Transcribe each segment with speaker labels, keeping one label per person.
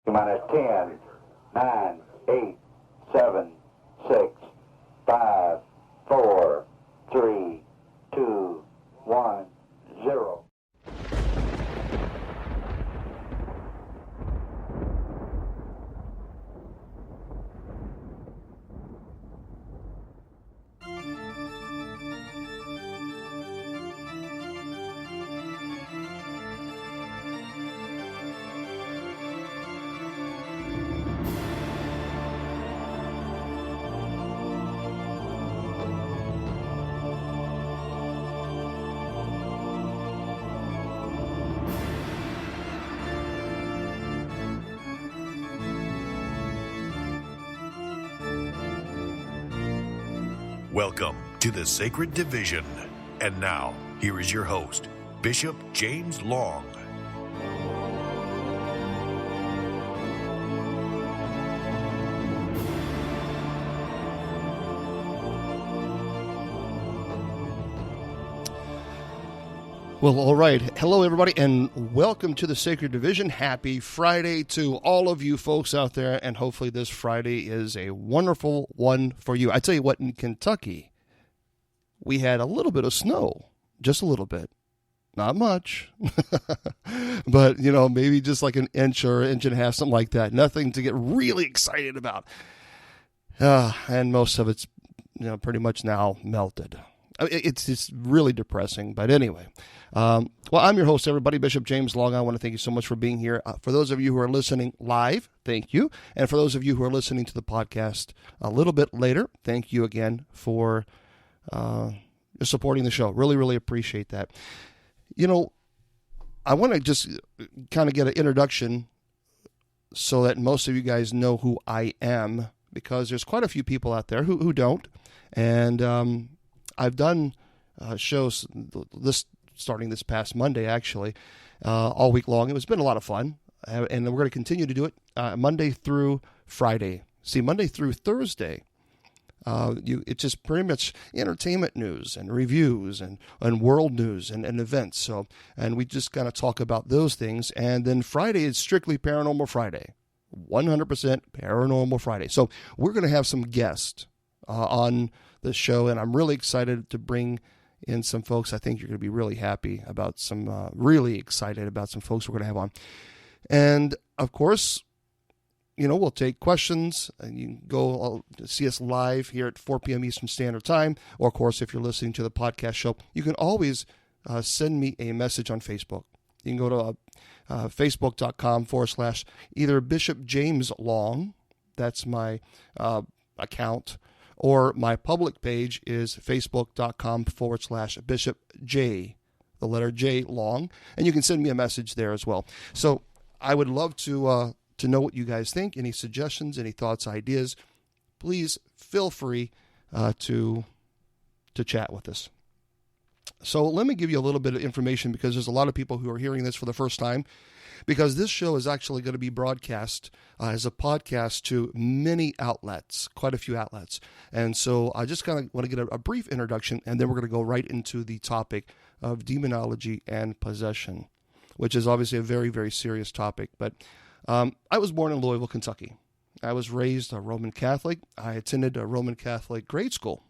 Speaker 1: Minus 10, 9, 8, 7, 6, 5, 4, 3, 2, 1, 0.
Speaker 2: Welcome to the Sacred Division. And now, here is your host, Bishop James Long.
Speaker 3: Well, all right. Hello, everybody, and welcome to the Sacred Division. Happy Friday to all of you folks out there, and hopefully this Friday is a wonderful one for you. I tell you what, in Kentucky, we had a little bit of snow, just a little bit. Not much, but, maybe just like an inch or inch and a half, something like that. Nothing to get really excited about. And most of it's, pretty much now melted. It's just really depressing, but anyway. Well, I'm your host, everybody, Bishop James Long. I want to thank you so much for being here. For those of you who are listening live, thank you. And for those of you who are listening to the podcast a little bit later, thank you again for supporting the show. Really, really appreciate that. I want to just kind of get an introduction so that most of you guys know who I am, because there's quite a few people out there who don't. And I've done shows starting this past Monday, actually, all week long. It's been a lot of fun, and we're going to continue to do it Monday through Friday. See, Monday through Thursday, it's just pretty much entertainment news and reviews and world news and events. And we just kind of talk about those things. And then Friday is strictly Paranormal Friday, 100% Paranormal Friday. So we're going to have some guests on the show, and I'm really excited to bring in some folks. I think you're going to be really happy about really excited about some folks we're going to have on. And of course, we'll take questions, and you can go see us live here at 4 p.m. Eastern Standard Time. Or, of course, if you're listening to the podcast show, you can always send me a message on Facebook. You can go to facebook.com/ either Bishop James Long, that's my account, or my public page is facebook.com/ Bishop J, the letter J, Long, and you can send me a message there as well. So I would love to know what you guys think. Any suggestions, any thoughts, ideas, please feel free to chat with us. So let me give you a little bit of information, because there's a lot of people who are hearing this for the first time, because this show is actually going to be broadcast as a podcast to many outlets, quite a few outlets. And so I just kind of want to get a brief introduction, and then we're going to go right into the topic of demonology and possession, which is obviously a very, very serious topic. But I was born in Louisville, Kentucky. I was raised a Roman Catholic. I attended a Roman Catholic grade school.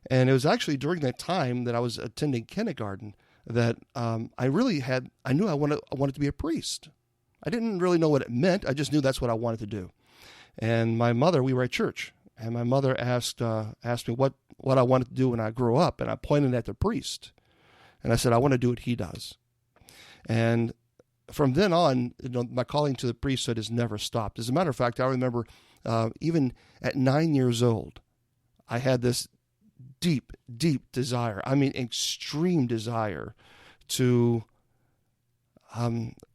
Speaker 3: And it was actually during that time that I was attending kindergarten that I knew I wanted to be a priest. I didn't really know what it meant. I just knew that's what I wanted to do. And my mother, we were at church, and my mother asked me what I wanted to do when I grew up, and I pointed at the priest. And I said, I want to do what he does. And from then on, my calling to the priesthood has never stopped. As a matter of fact, I remember even at 9 years old, I had this deep, deep desire, extreme desire to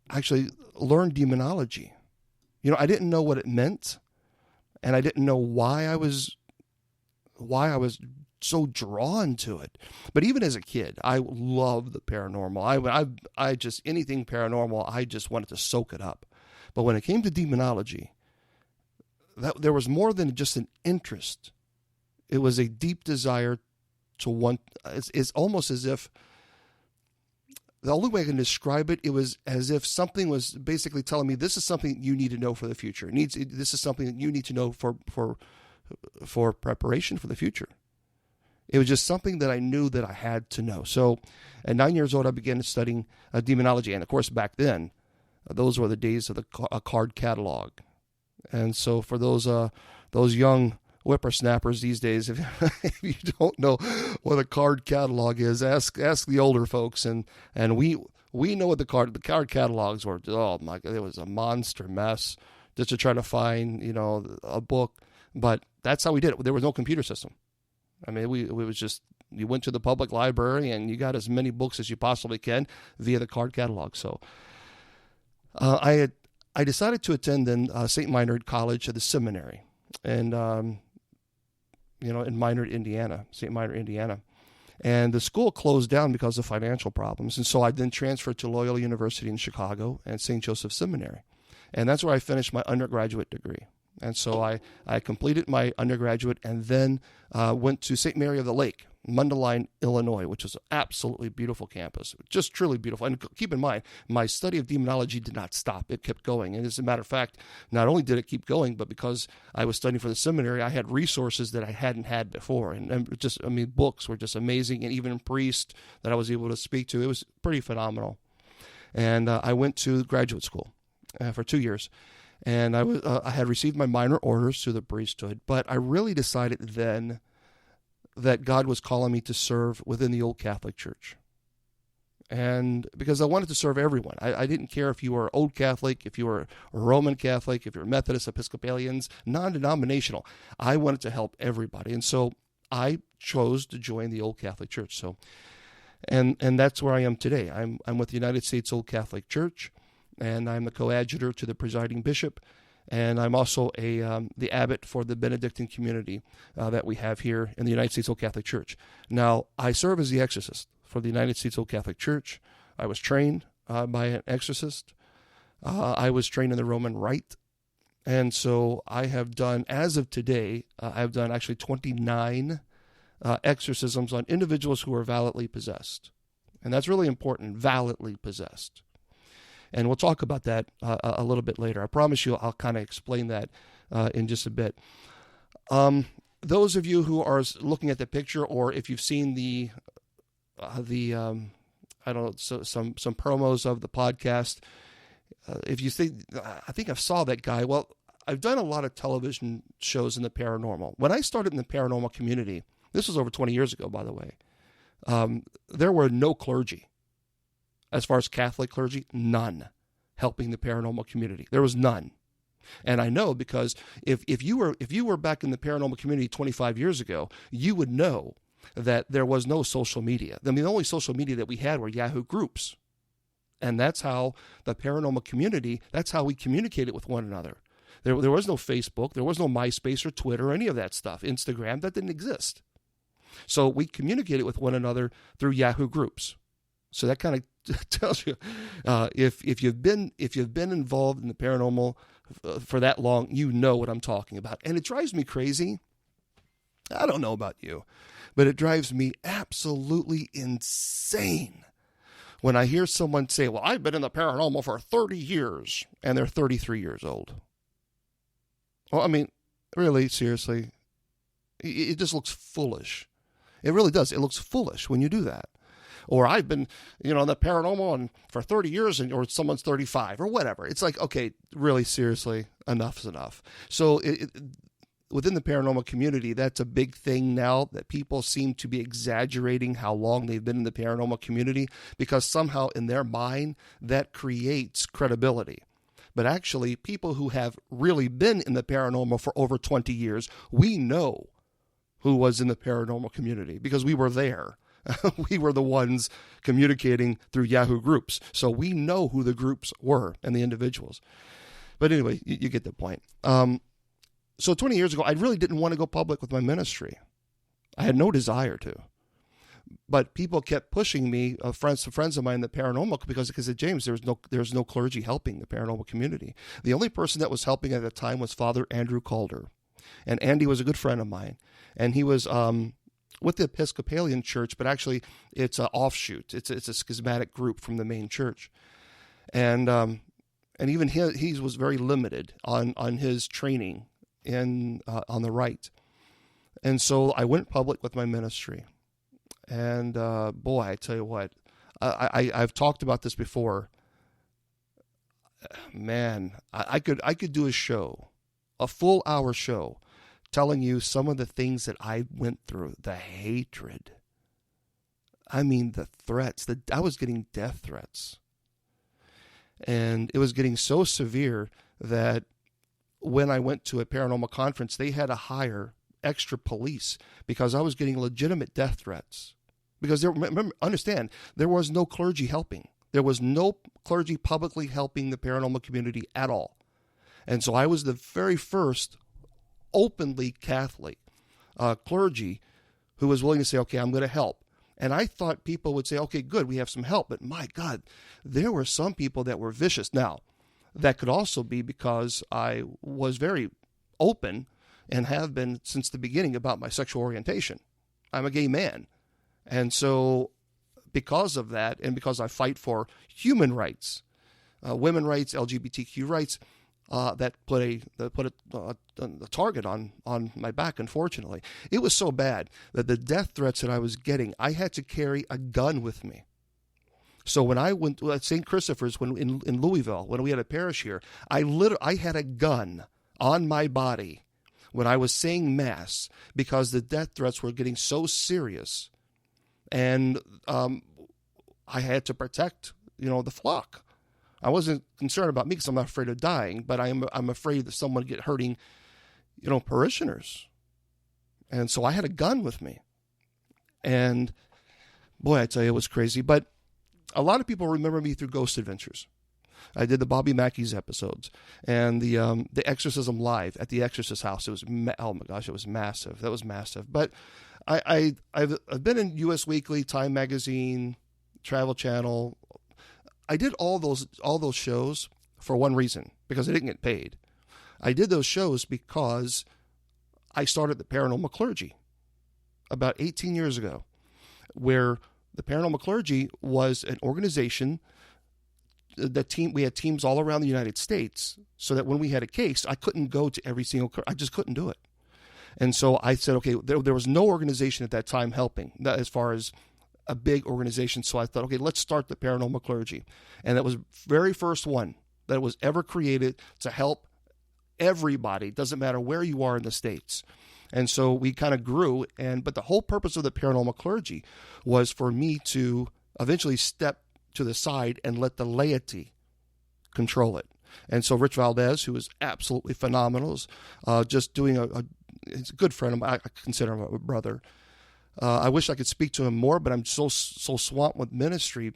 Speaker 3: actually learn demonology. I didn't know what it meant, and I didn't know why I was so drawn to it. But even as a kid, I loved the paranormal. I just, anything paranormal, I just wanted to soak it up. But when it came to demonology, there was more than just an interest. It was a deep desire to want. It's almost as if the only way I can describe it, it was as if something was basically telling me, this is something you need to know for the future. This is something that you need to know for preparation for the future. It was just something that I knew that I had to know. So at 9 years old, I began studying demonology. And of course, back then, those were the days of a card catalog. And so for those young whippersnappers these days, if you don't know what a card catalog is, ask the older folks. And we know what the card catalogs were. Oh my God, it was a monster mess just to try to find, a book. But that's how we did it. There was no computer system. I mean, it was just, you went to the public library and you got as many books as you possibly can via the card catalog. So I decided to attend then St. Meinrad College at the seminary, and in Meinrad, Indiana, St. Meinrad, Indiana. And the school closed down because of financial problems. And so I then transferred to Loyola University in Chicago and St. Joseph Seminary. And that's where I finished my undergraduate degree. And so I completed my undergraduate and then went to St. Mary of the Lake, Mundelein, Illinois, which is an absolutely beautiful campus, just truly beautiful. And keep in mind, my study of demonology did not stop. It kept going. And as a matter of fact, not only did it keep going, but because I was studying for the seminary, I had resources that I hadn't had before. And books were just amazing. And even priests that I was able to speak to, it was pretty phenomenal. And I went to graduate school for 2 years. And I had received my minor orders to the priesthood, but I really decided then that God was calling me to serve within the Old Catholic Church. And because I wanted to serve everyone. I didn't care if you were Old Catholic, if you were Roman Catholic, if you're Methodist, Episcopalians, non-denominational. I wanted to help everybody. And so I chose to join the Old Catholic Church. So, and that's where I am today. I'm with the United States Old Catholic Church. And I'm the coadjutor to the presiding bishop, and I'm also the abbot for the Benedictine community that we have here in the United States Old Catholic Church. Now, I serve as the exorcist for the United States Old Catholic Church. I was trained by an exorcist. I was trained in the Roman Rite, and so I have done, as of today, I've done actually 29 exorcisms on individuals who are validly possessed. And that's really important, validly possessed. And we'll talk about that a little bit later. I promise you I'll kind of explain that in just a bit. Those of you who are looking at the picture, or if you've seen the some promos of the podcast, if you think, I think I saw that guy. Well, I've done a lot of television shows in the paranormal. When I started in the paranormal community, this was over 20 years ago, by the way, there were no clergy. As far as Catholic clergy, none helping the paranormal community. There was none. And I know because if you were back in the paranormal community 25 years ago, you would know that there was no social media. I mean, the only social media that we had were Yahoo groups. And that's how the paranormal community, that's how we communicated with one another. There was no Facebook, there was no MySpace or Twitter or any of that stuff. Instagram, that didn't exist. So we communicated with one another through Yahoo groups. So that kind of tells you if you've been involved in the paranormal for that long, you know what I'm talking about. And it drives me crazy. I don't know about you, but it drives me absolutely insane when I hear someone say, well, I've been in the paranormal for 30 years, and they're 33 years old. Well, I mean, really, seriously, it just looks foolish. It really does. It looks foolish when you do that. Or I've been, in the paranormal for 30 years, or someone's 35 or whatever. It's like, okay, really, seriously, enough's enough. So within the paranormal community, that's a big thing now, that people seem to be exaggerating how long they've been in the paranormal community, because somehow in their mind that creates credibility. But actually, people who have really been in the paranormal for over 20 years, we know who was in the paranormal community because we were there. We were the ones communicating through Yahoo groups. So we know who the groups were and the individuals. But anyway, you get the point. So 20 years ago, I really didn't want to go public with my ministry. I had no desire to. But people kept pushing me, friends of mine in the paranormal, because they said, James, there's no clergy helping the paranormal community. The only person that was helping at the time was Father Andrew Calder. And Andy was a good friend of mine. And he was with the Episcopalian Church, but actually it's an offshoot. It's a schismatic group from the main church, and even he was very limited on his training on the right, and so I went public with my ministry, and boy, I tell you what, I've talked about this before. Man, I could do a show, a full hour show, telling you some of the things that I went through, the hatred. I mean, the threats. I was getting death threats. And it was getting so severe that when I went to a paranormal conference, they had to hire extra police because I was getting legitimate death threats. Because remember, understand, there was no clergy helping. There was no clergy publicly helping the paranormal community at all. And so I was the very first openly Catholic clergy who was willing to say, okay, I'm going to help. And I thought people would say, okay, good, we have some help. But my God, there were some people that were vicious. Now, that could also be because I was very open and have been since the beginning about my sexual orientation. I'm a gay man. And so because of that, and because I fight for human rights, women rights, LGBTQ rights, that put a target on my back, unfortunately. It was so bad that the death threats that I was getting, I had to carry a gun with me. So when I went at St. Christopher's in Louisville, when we had a parish here, I had a gun on my body when I was saying Mass because the death threats were getting so serious. And I had to protect, the flock. I wasn't concerned about me because I'm not afraid of dying, but I'm afraid that someone would get hurting, parishioners. And so I had a gun with me. And boy, I tell you, it was crazy. But a lot of people remember me through Ghost Adventures. I did the Bobby Mackey's episodes and the Exorcism Live at the Exorcist house. It was, oh my gosh, it was massive. That was massive. But I've been in US Weekly, Time Magazine, Travel Channel. I did all those shows for one reason, because I didn't get paid. I did those shows because I started the Paranormal Clergy about 18 years ago, where the Paranormal Clergy was an organization. We had teams all around the United States, so that when we had a case, I couldn't go to every single. I just couldn't do it. And so I said, okay, there was no organization at that time helping as far as a big organization. So I thought, okay, let's start the Paranormal Clergy. And that was the very first one that was ever created to help everybody. Doesn't matter where you are in the States. And so we kind of grew. But the whole purpose of the Paranormal Clergy was for me to eventually step to the side and let the laity control it. And so Rich Valdez, who is absolutely phenomenal, is just doing he's a good friend of mine. I consider him a brother. I wish I could speak to him more, but I'm so swamped with ministry.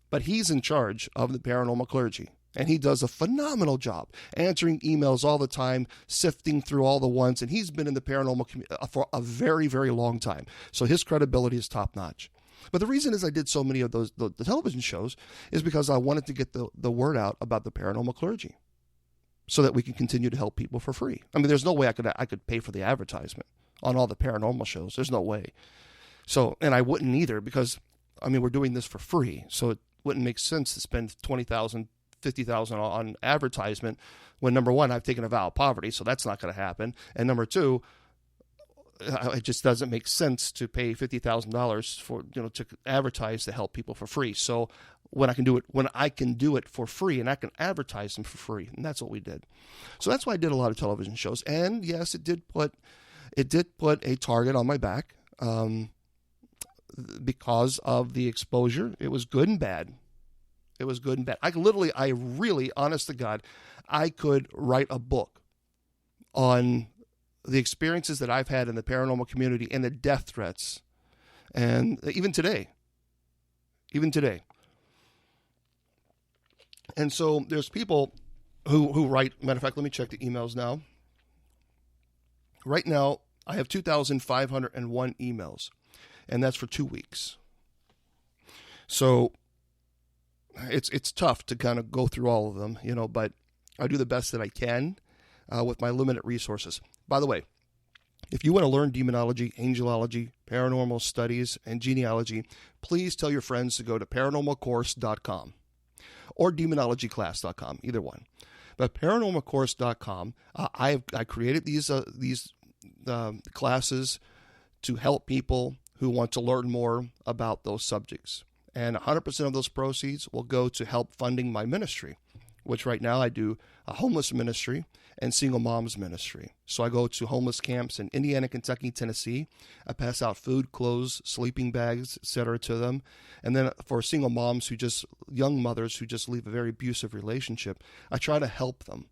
Speaker 3: But he's in charge of the Paranormal Clergy, and he does a phenomenal job answering emails all the time, sifting through all the ones, and he's been in the paranormal community for a very, very long time. So his credibility is top-notch. But the reason is I did so many of those the television shows is because I wanted to get the word out about the Paranormal Clergy so that we can continue to help people for free. I mean, there's no way I could pay for the advertisement on all the paranormal shows. There's no way. So, and I wouldn't either because, we're doing this for free. So it wouldn't make sense to spend $20,000, $50,000 on advertisement when, number one, I've taken a vow of poverty, so that's not going to happen. And number two, it just doesn't make sense to pay $50,000 for, to advertise to help people for free. So when I can do it for free and I can advertise them for free, and that's what we did. So that's why I did a lot of television shows. And yes, it did put a target on my back. Because of the exposure. It was good and bad. I really, honest to God, I could write a book on the experiences that I've had in the paranormal community and the death threats. And even today. And so there's people who write, matter of fact, let me check the emails now. Right now, I have 2,501 emails. And that's for 2 weeks. So it's tough to kind of go through all of them, but I do the best that I can with my limited resources. By the way, If you want to learn demonology, angelology, paranormal studies, and genealogy, please tell your friends to go to paranormalcourse.com or demonologyclass.com, either one. But paranormalcourse.com, I created these classes to help people who want to learn more about those subjects. And 100% of those proceeds will go to help funding my ministry, which right now I do a homeless ministry and single moms ministry. So I go to homeless camps in Indiana, Kentucky, Tennessee. I pass out food, clothes, sleeping bags, etc. to them. And then for single moms young mothers who just leave a very abusive relationship, I try to help them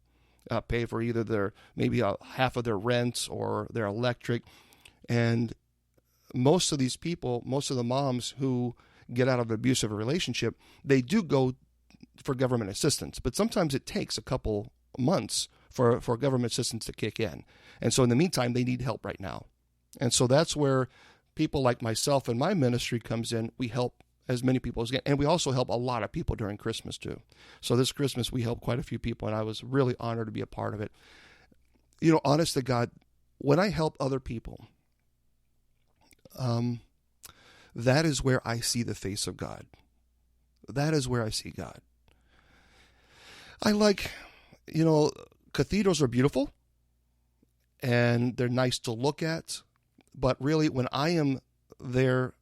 Speaker 3: pay for either maybe half of their rent or their electric. And most of these people, most of the moms who get out of an abusive relationship, they do go for government assistance. But sometimes it takes a couple months for government assistance to kick in. And so in the meantime, they need help right now. And so that's where people like myself and my ministry comes in. We help as many people as we can. And we also help a lot of people during Christmas too. So this Christmas, we helped quite a few people, and I was really honored to be a part of it. You know, honest to God, when I help other people, that is where I see the face of God. That is where I see God. Cathedrals are beautiful and they're nice to look at, but really when I am there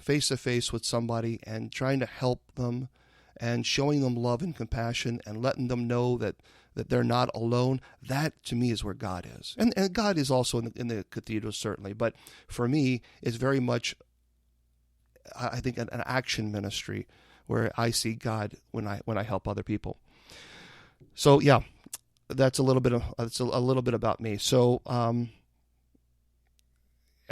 Speaker 3: face to face with somebody and trying to help them and showing them love and compassion and letting them know that they're not alone, that to me is where God is. And God is also in the cathedral, certainly, but for me, it's very much, I think, an action ministry where I see God when I help other people. So yeah, that's a little bit about me. So I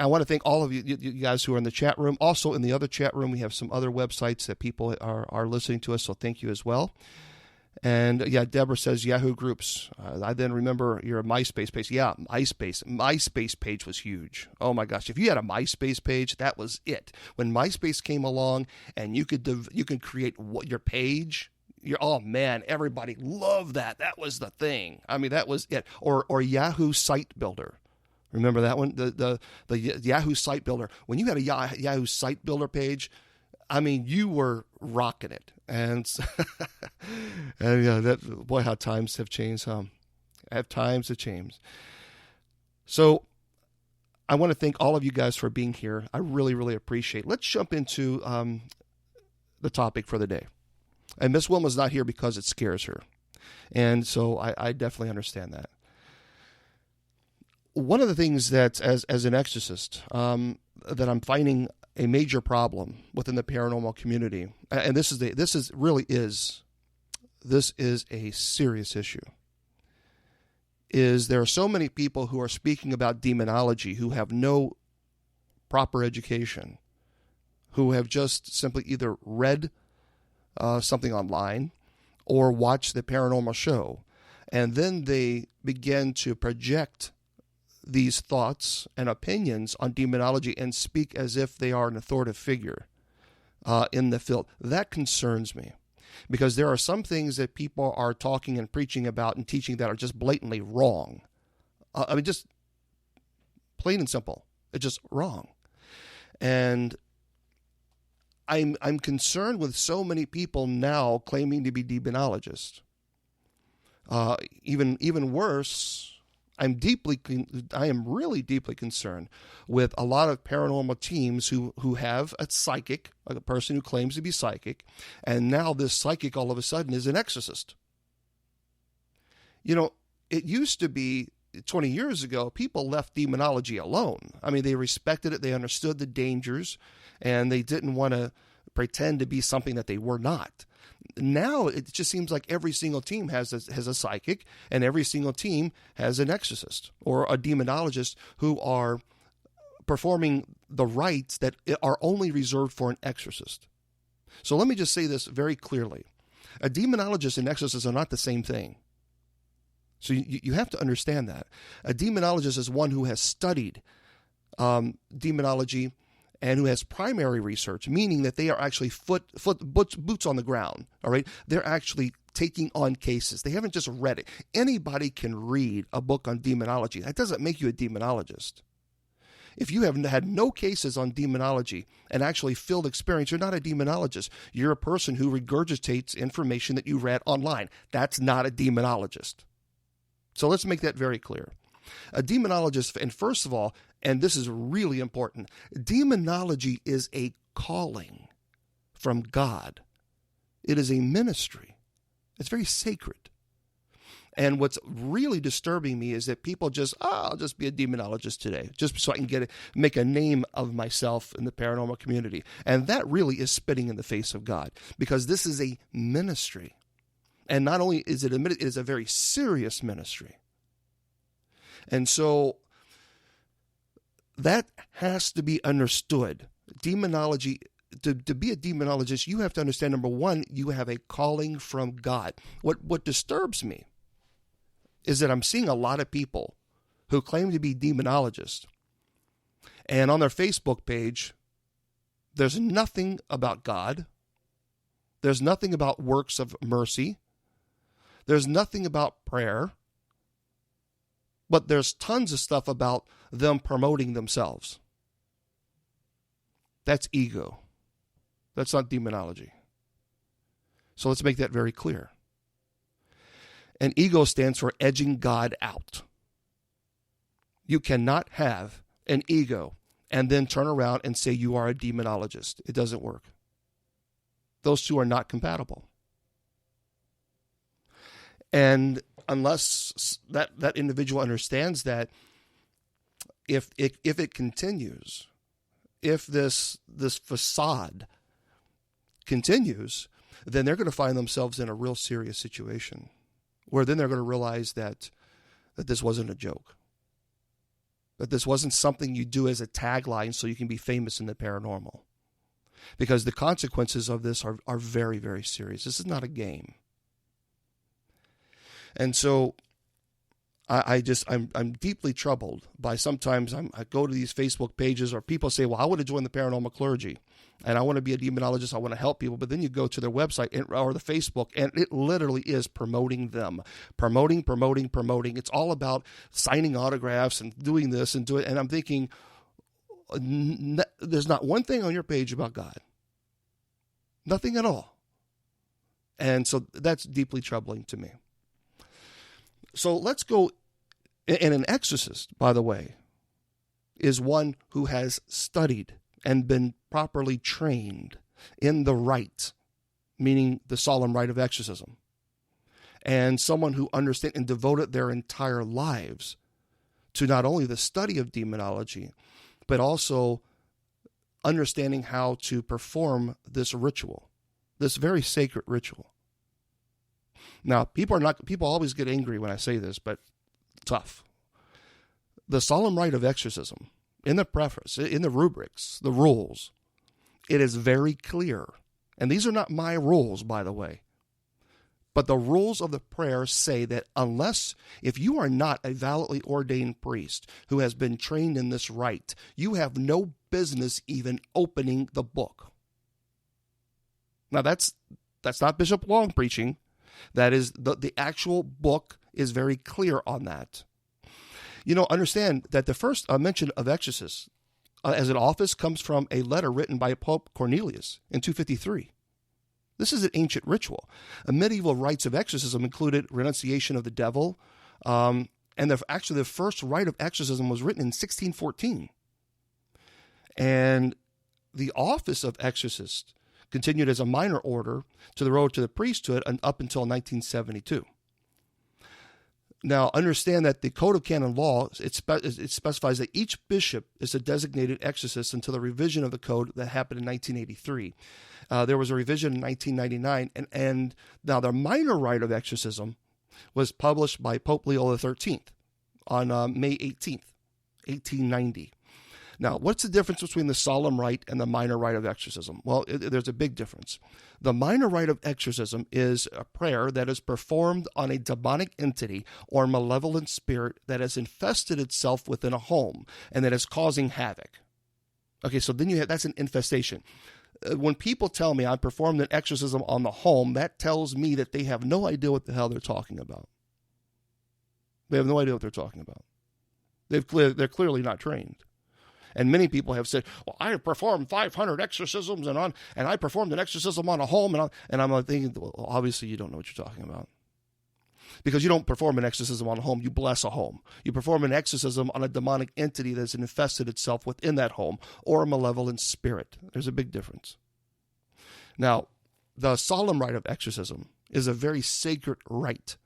Speaker 3: want to thank all of you guys who are in the chat room. Also in the other chat room, we have some other websites that people are listening to us. So thank you as well. And yeah, Deborah says Yahoo groups. I then remember your MySpace page. Yeah, MySpace page was huge. Oh my gosh, if you had a MySpace page, that was it. When MySpace came along and you could create your page. Oh man, everybody loved that. That was the thing. I mean, that was it. Or Yahoo Site Builder. Remember that one? The Yahoo Site Builder. When you had a Yahoo Site Builder page, I mean, you were rocking it. And yeah, boy, how times have changed, huh? Times have changed. So I want to thank all of you guys for being here. I really, really appreciate it. Let's jump into the topic for the day. And Miss Wilma's not here because it scares her. And so I definitely understand that. One of the things that, as an exorcist, that I'm finding a major problem within the paranormal community, and this is a serious issue, is there are so many people who are speaking about demonology who have no proper education, who have just simply either read something online or watched the paranormal show, and then they begin to project these thoughts and opinions on demonology and speak as if they are an authoritative figure in the field. That concerns me, because there are some things that people are talking and preaching about and teaching that are just blatantly wrong. I mean, just plain and simple. It's just wrong. And I'm concerned with so many people now claiming to be demonologists. Even worse, I am really deeply concerned with a lot of paranormal teams who have a psychic, a person who claims to be psychic, and now this psychic all of a sudden is an exorcist. You know, it used to be 20 years ago, people left demonology alone. I mean, they respected it, they understood the dangers, and they didn't want to pretend to be something that they were not. Now it just seems like every single team has a psychic, and every single team has an exorcist or a demonologist who are performing the rites that are only reserved for an exorcist. So let me just say this very clearly. A demonologist and exorcist are not the same thing. So you have to understand that. A demonologist is one who has studied demonology and who has primary research, meaning that they are actually boots on the ground, all right? They're actually taking on cases. They haven't just read it. Anybody can read a book on demonology. That doesn't make you a demonologist. If you have had no cases on demonology and actually field experience, you're not a demonologist. You're a person who regurgitates information that you read online. That's not a demonologist. So let's make that very clear. A demonologist, and first of all, and this is really important, demonology is a calling from God. It is a ministry. It's very sacred. And what's really disturbing me is that people just, I'll just be a demonologist today, just so I can make a name of myself in the paranormal community. And that really is spitting in the face of God, because this is a ministry. And not only is it it is a very serious ministry. And so that has to be understood. Demonology, to be a demonologist, you have to understand, number one, you have a calling from God. What disturbs me is that I'm seeing a lot of people who claim to be demonologists, and on their Facebook page, there's nothing about God. There's nothing about works of mercy. There's nothing about prayer. But there's tons of stuff about them promoting themselves. That's ego. That's not demonology. So let's make that very clear. And ego stands for edging God out. You cannot have an ego and then turn around and say you are a demonologist. It doesn't work. Those two are not compatible. And unless that individual understands that, if it continues, if this facade continues, then they're going to find themselves in a real serious situation, where then they're going to realize that this wasn't a joke, that this wasn't something you do as a tagline so you can be famous in the paranormal, because the consequences of this are very, very serious. This is not a game. And so I'm deeply troubled by sometimes I go to these Facebook pages, or people say, well, I want to join the paranormal clergy and I want to be a demonologist. I want to help people. But then you go to their website or the Facebook, and it literally is promoting them, promoting. It's all about signing autographs and doing this and doing it. And I'm thinking, there's not one thing on your page about God. Nothing at all. And so that's deeply troubling to me. So let's go, and an exorcist, by the way, is one who has studied and been properly trained in the rite, meaning the solemn rite of exorcism, and someone who understands and devoted their entire lives to not only the study of demonology, but also understanding how to perform this ritual, this very sacred ritual. Now, people always get angry when I say this, but tough. The solemn rite of exorcism, in the preface, in the rubrics, the rules, it is very clear. And these are not my rules, by the way. But the rules of the prayer say that if you are not a validly ordained priest who has been trained in this rite, you have no business even opening the book. Now, that's not Bishop Long preaching. That is, the actual book is very clear on that. Understand that the first mention of exorcists as an office comes from a letter written by Pope Cornelius in 253. This is an ancient ritual. Medieval rites of exorcism included renunciation of the devil, and the first rite of exorcism was written in 1614. And the office of exorcist continued as a minor order to the road to the priesthood up until 1972. Now, understand that the Code of Canon Law, it specifies that each bishop is a designated exorcist until the revision of the code that happened in 1983. There was a revision in 1999, and now the minor rite of exorcism was published by Pope Leo XIII on May 18th, 1890. Now, what's the difference between the solemn rite and the minor rite of exorcism? Well, there's a big difference. The minor rite of exorcism is a prayer that is performed on a demonic entity or malevolent spirit that has infested itself within a home and that is causing havoc. Okay, so then that's an infestation. When people tell me I performed an exorcism on the home, that tells me that they have no idea what the hell they're talking about. They have no idea what they're talking about. They're clearly not trained. And many people have said, well, I performed 500 exorcisms and I performed an exorcism on a home. And I'm thinking, well, obviously you don't know what you're talking about. Because you don't perform an exorcism on a home, you bless a home. You perform an exorcism on a demonic entity that's infested itself within that home, or a malevolent spirit. There's a big difference. Now, the solemn rite of exorcism is a very sacred rite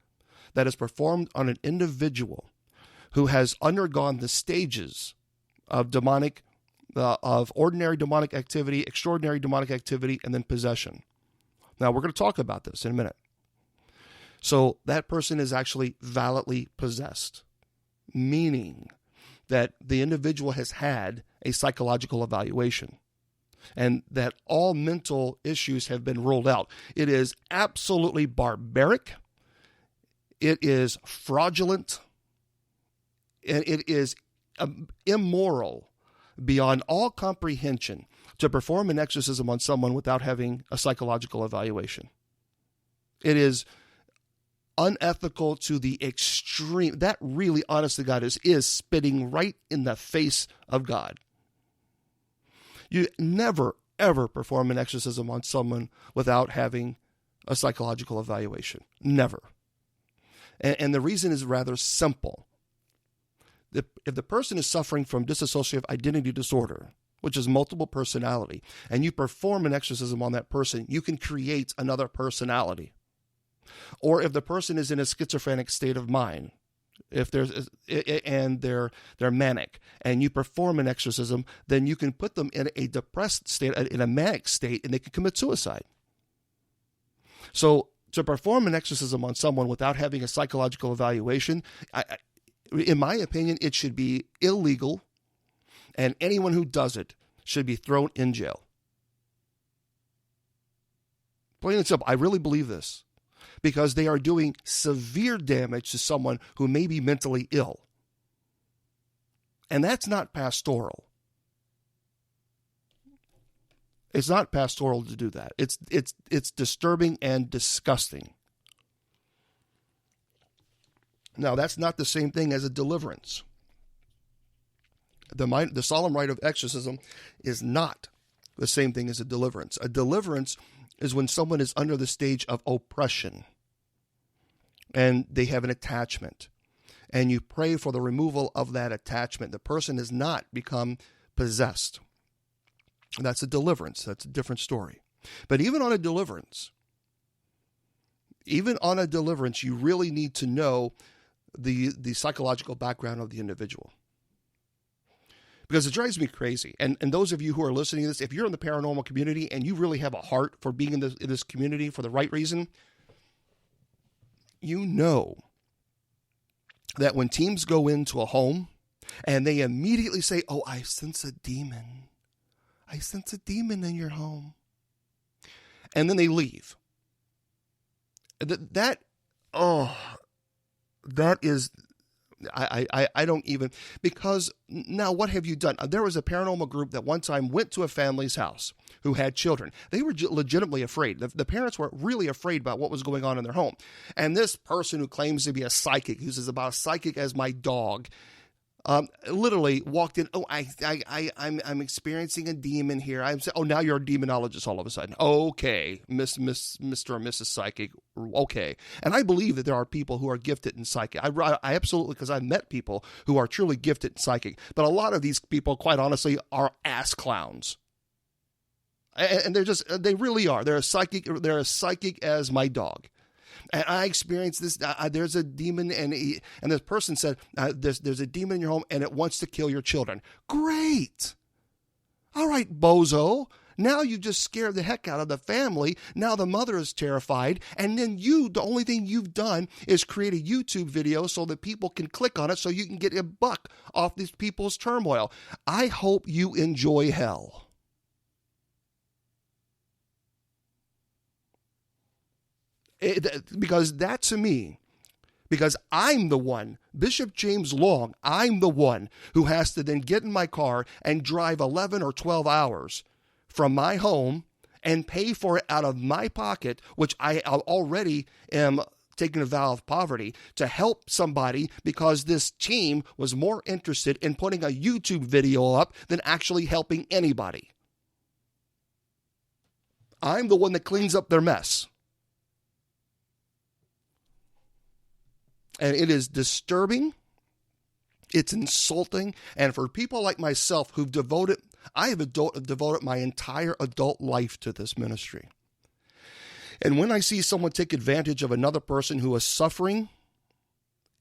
Speaker 3: that is performed on an individual who has undergone the stages of of ordinary demonic activity, extraordinary demonic activity, and then possession. Now, we're going to talk about this in a minute. So that person is actually validly possessed, meaning that the individual has had a psychological evaluation and that all mental issues have been ruled out. It is absolutely barbaric. It is fraudulent. And it is immoral beyond all comprehension to perform an exorcism on someone without having a psychological evaluation. It is unethical to the extreme. That really, honest to God, is spitting right in the face of God. You never, ever perform an exorcism on someone without having a psychological evaluation. Never. And the reason is rather simple. If the person is suffering from dissociative identity disorder, which is multiple personality, and you perform an exorcism on that person, you can create another personality. Or if the person is in a schizophrenic state of mind, and they're manic, and you perform an exorcism, then you can put them in a depressed state, in a manic state, and they can commit suicide. So to perform an exorcism on someone without having a psychological evaluation, in my opinion, it should be illegal, and anyone who does it should be thrown in jail. Plain and simple. I really believe this. Because they are doing severe damage to someone who may be mentally ill. And that's not pastoral. It's not pastoral to do that. It's disturbing and disgusting. Now, that's not the same thing as a deliverance. The solemn rite of exorcism is not the same thing as a deliverance. A deliverance is when someone is under the stage of oppression and they have an attachment, and you pray for the removal of that attachment. The person has not become possessed. That's a deliverance. That's a different story. But even on a deliverance, you really need to know the psychological background of the individual. Because it drives me crazy. And those of you who are listening to this, if you're in the paranormal community and you really have a heart for being in this community for the right reason, you know that when teams go into a home and they immediately say, oh, I sense a demon. I sense a demon in your home. And then they leave. That is... I don't even, because now what have you done? There was a paranormal group that one time went to a family's house who had children. They were legitimately afraid. The parents were really afraid about what was going on in their home. And this person who claims to be a psychic, who says about a psychic as my dog, literally walked in. Oh, I'm experiencing a demon here. Now you're a demonologist all of a sudden. Okay, Mr. or Mrs. Psychic. Okay, and I believe that there are people who are gifted in psychic. I absolutely, because I've met people who are truly gifted in psychic. But a lot of these people, quite honestly, are ass clowns. And they really are. They're as psychic as my dog. And I experienced this. There's a demon, and this person said, "There's a demon in your home, and it wants to kill your children." Great. All right, bozo. Now you just scared the heck out of the family. Now the mother is terrified, and then the only thing you've done is create a YouTube video so that people can click on it, so you can get a buck off these people's turmoil. I hope you enjoy hell. Because that to me, because I'm the one, Bishop James Long, I'm the one who has to then get in my car and drive 11 or 12 hours from my home and pay for it out of my pocket, which I already am taking a vow of poverty to help somebody because this team was more interested in putting a YouTube video up than actually helping anybody. I'm the one that cleans up their mess. And it is disturbing. It's insulting. And for people like myself who've devoted my entire adult life to this ministry. And when I see someone take advantage of another person who is suffering,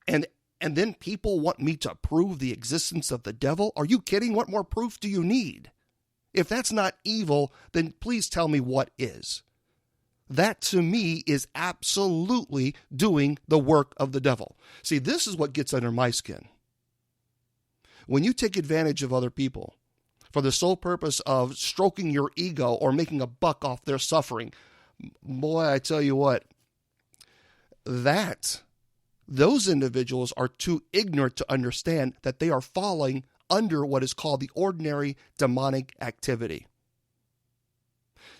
Speaker 3: and then people want me to prove the existence of the devil, are you kidding? What more proof do you need? If that's not evil, then please tell me what is. That to me is absolutely doing the work of the devil. See, this is what gets under my skin. When you take advantage of other people for the sole purpose of stroking your ego or making a buck off their suffering, boy, I tell you what, those individuals are too ignorant to understand that they are falling under what is called the ordinary demonic activity.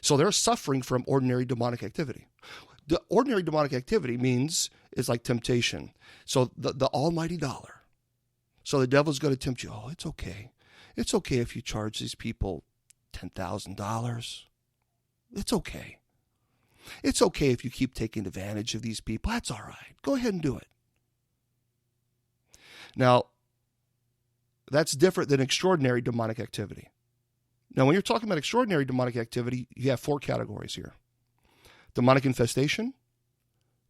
Speaker 3: So they're suffering from ordinary demonic activity. The ordinary demonic activity means it's like temptation. So the almighty dollar. So the devil's going to tempt you. Oh, it's okay. It's okay if you charge these people $10,000. It's okay. It's okay if you keep taking advantage of these people. That's all right. Go ahead and do it. Now, that's different than extraordinary demonic activity. Now, when you're talking about extraordinary demonic activity, you have 4 categories here. Demonic infestation,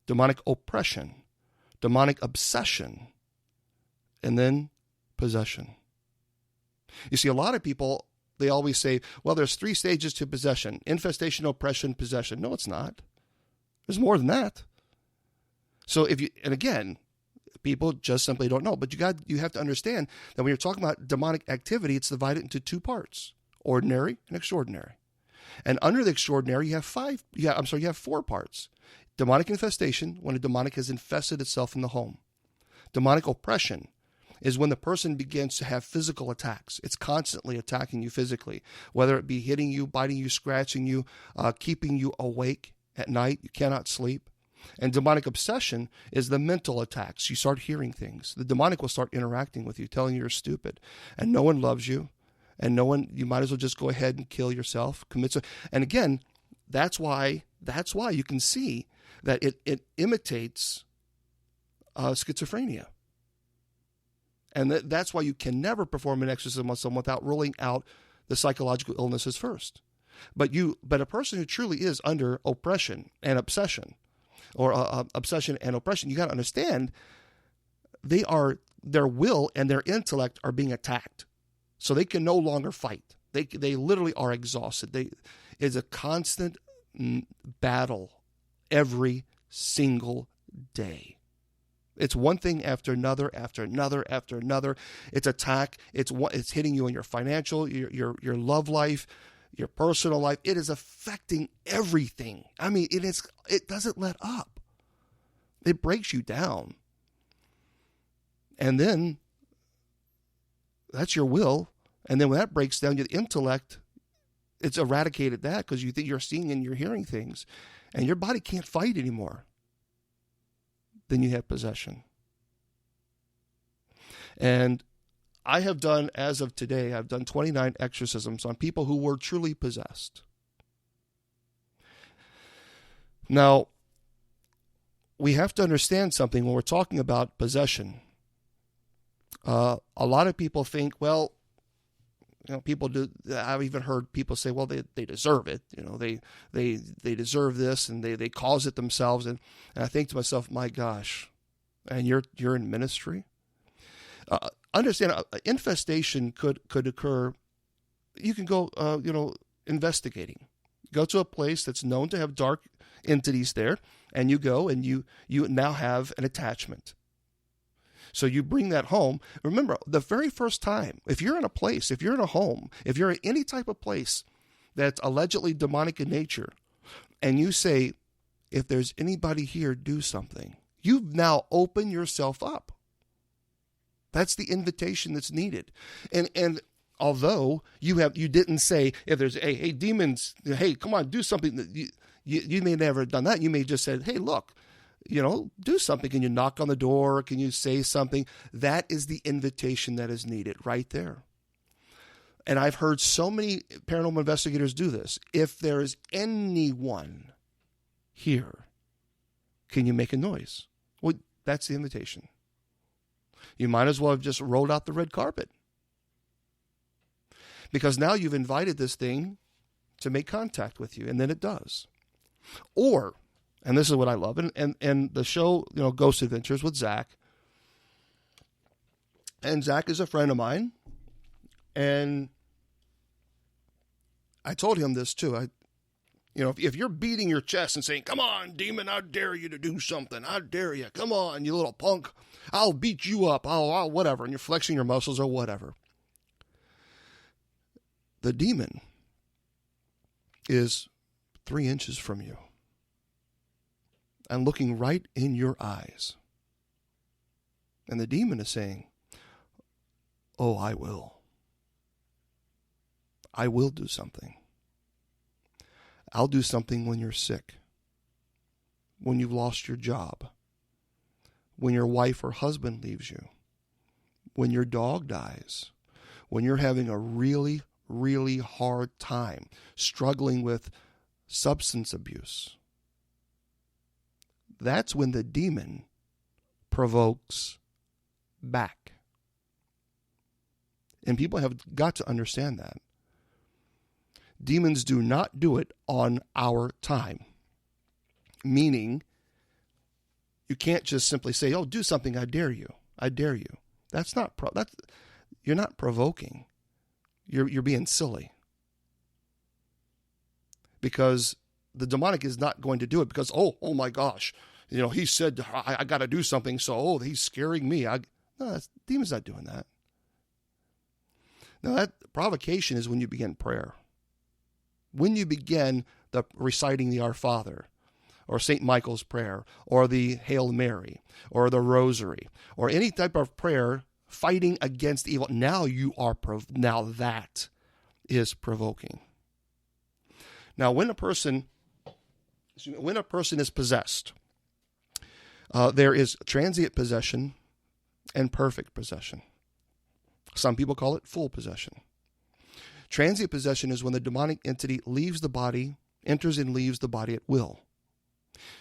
Speaker 3: demonic oppression, demonic obsession, and then possession. You see, a lot of people, they always say, well, there's 3 stages to possession: infestation, oppression, possession. No, it's not. There's more than that. So and again, people just simply don't know. But you have to understand that when you're talking about demonic activity, it's divided into 2 parts: ordinary and extraordinary. And under the extraordinary, you have 4 parts. Demonic infestation, when a demonic has infested itself in the home. Demonic oppression is when the person begins to have physical attacks. It's constantly attacking you physically, whether it be hitting you, biting you, scratching you, keeping you awake at night. You cannot sleep. And demonic obsession is the mental attacks. You start hearing things. The demonic will start interacting with you, telling you you're stupid, and no one loves you, and you might as well just go ahead and kill yourself, and again, that's why you can see that it imitates schizophrenia. And that's why you can never perform an exorcism on someone without ruling out the psychological illnesses first. But a person who truly is under oppression and obsession, or obsession and oppression, you got to understand their will and their intellect are being attacked, so they can no longer fight. They literally are exhausted. It's a constant battle every single day. It's one thing after another, after another, after another. It's attack. It's hitting you in your financial, your love life, your personal life. It is affecting everything. I mean, it doesn't let up. It breaks you down. And then that's your will. And then when that breaks down, your intellect, it's eradicated that because you think you're seeing and you're hearing things, and your body can't fight anymore. Then you have possession. And I have done, as of today, I've done 29 exorcisms on people who were truly possessed. Now, we have to understand something when we're talking about possession. A lot of people think, well, people do. I've even heard people say, well, they deserve it. They deserve this, and they cause it themselves. And I think to myself, my gosh, and you're in ministry. Understand, infestation could occur. You can go, investigating. Go to a place that's known to have dark entities there, and you go and you now have an attachment. So you bring that home. Remember, the very first time, if you're in a place, if you're in a home, if you're in any type of place that's allegedly demonic in nature, and you say, if there's anybody here, do something, you've now opened yourself up. That's the invitation that's needed. And although you didn't say, if there's, hey, demons, hey, come on, do something. You may never have done that. You may have just said, hey, look, do something. Can you knock on the door? Can you say something? That is the invitation that is needed right there. And I've heard so many paranormal investigators do this. If there is anyone here, can you make a noise? Well, that's the invitation. You might as well have just rolled out the red carpet. Because now you've invited this thing to make contact with you, and then it does. Or, and this is what I love, and the show, Ghost Adventures with Zach. And Zach is a friend of mine, and I told him this too. If you're beating your chest and saying, "Come on, demon, I dare you to do something. I dare you. Come on, you little punk. I'll beat you up. I'll whatever." And you're flexing your muscles or whatever. The demon is 3 inches from you and looking right in your eyes. And the demon is saying, "Oh, I will. I will do something. I'll do something when you're sick, when you've lost your job, when your wife or husband leaves you, when your dog dies, when you're having a really, really hard time, struggling with substance abuse." That's when the demon provokes back. And people have got to understand that. Demons do not do it on our time. Meaning, you can't just simply say, "Oh, do something, I dare you. I dare you." That's not you're not provoking. You're being silly. Because the demonic is not going to do it because, oh my gosh, he said I got to do something, so he's scaring me. No, demon's not doing that. Now, that provocation is when you begin prayer. When you begin the reciting the Our Father, or St. Michael's prayer, or the Hail Mary, or the Rosary, or any type of prayer fighting against evil, now that is provoking. Now, when a person is possessed, there is transient possession and perfect possession. Some people call it full possession. Transient possession is when the demonic entity leaves the body, enters and leaves the body at will.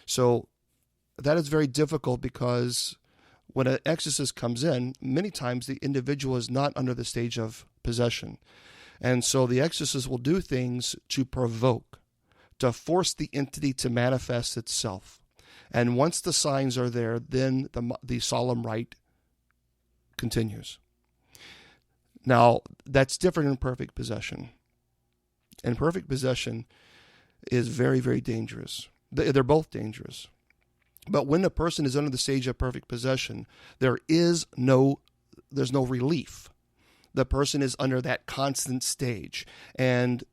Speaker 3: So that is very difficult because when an exorcist comes in, many times the individual is not under the stage of possession. And so the exorcist will do things to provoke, to force the entity to manifest itself. And once the signs are there, then the solemn rite continues. Now, that's different in perfect possession. And perfect possession is very, very dangerous. They're both dangerous. But when a person is under the stage of perfect possession, there's no relief. The person is under that constant stage. And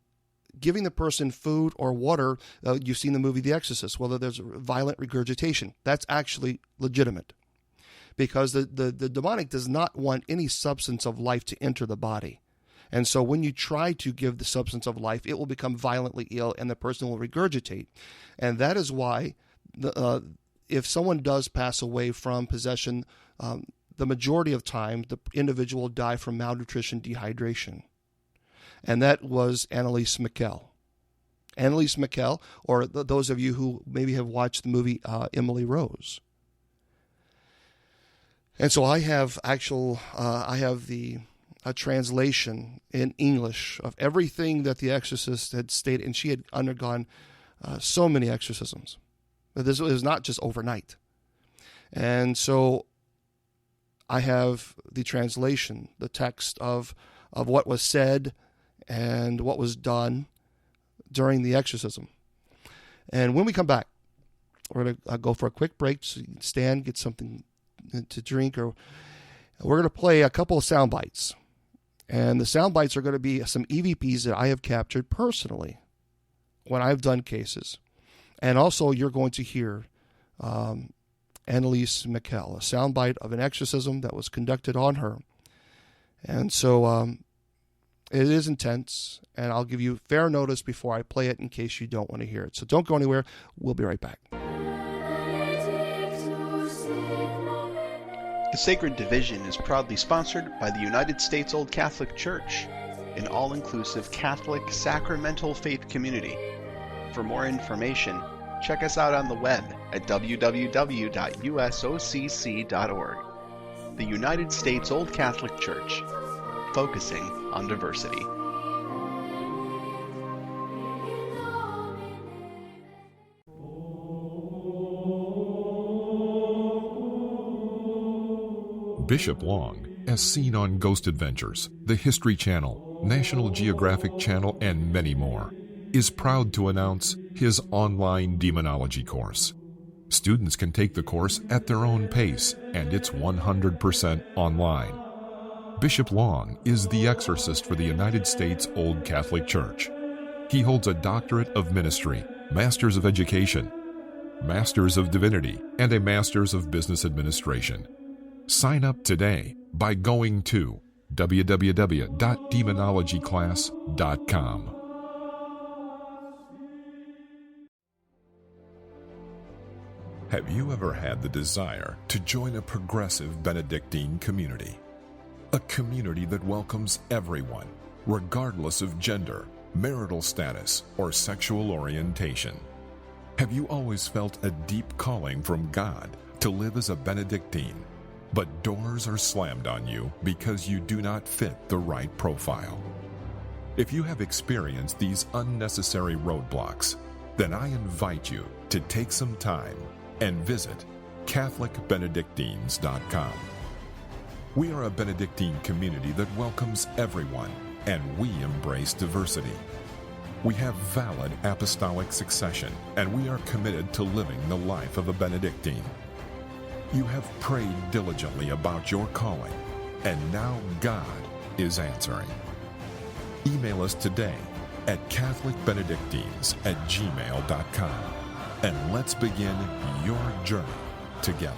Speaker 3: giving the person food or water, you've seen the movie The Exorcist, whether there's violent regurgitation, that's actually legitimate. Because the demonic does not want any substance of life to enter the body. And so when you try to give the substance of life, it will become violently ill and the person will regurgitate. And that is why if someone does pass away from possession, the majority of time, the individual will die from malnutrition, dehydration. And that was Anneliese Michel. Anneliese Michel, or those of you who maybe have watched the movie Emily Rose. And so I have a translation in English of everything that the exorcist had stated, and she had undergone so many exorcisms. This was not just overnight. And so I have the translation, the text of what was said and what was done during the exorcism. And when we come back, we're going to go for a quick break, so you can stand, get something to drink, or we're going to play a couple of sound bites. And the sound bites are going to be some EVPs that I have captured personally when I've done cases. And also you're going to hear Anneliese Michel, a sound bite of an exorcism that was conducted on her. And so it is intense, and I'll give you fair notice before I play it in case you don't want to hear it. So don't go anywhere. We'll be right back.
Speaker 4: The Sacred Division is proudly sponsored by the United States Old Catholic Church, an all-inclusive Catholic sacramental faith community. For more information, check us out on the web at www.usocc.org. The United States Old Catholic Church, focusing on diversity.
Speaker 5: Bishop Long, as seen on Ghost Adventures, the History Channel, National Geographic Channel, and many more, is proud to announce his online demonology course. Students can take the course at their own pace, and it's 100% online. Bishop Long is the exorcist for the United States Old Catholic Church. He holds a Doctorate of Ministry, Masters of Education, Masters of Divinity, and a Masters of Business Administration. Sign up today by going to www.demonologyclass.com. Have you ever had the desire to join a progressive Benedictine community? A community that welcomes everyone, regardless of gender, marital status, or sexual orientation? Have you always felt a deep calling from God to live as a Benedictine, but doors are slammed on you because you do not fit the right profile? If you have experienced these unnecessary roadblocks, then I invite you to take some time and visit CatholicBenedictines.com. We are a Benedictine community that welcomes everyone, and we embrace diversity. We have valid apostolic succession, and we are committed to living the life of a Benedictine. You have prayed diligently about your calling, and now God is answering. Email us today at CatholicBenedictines@gmail.com, and let's begin your journey together.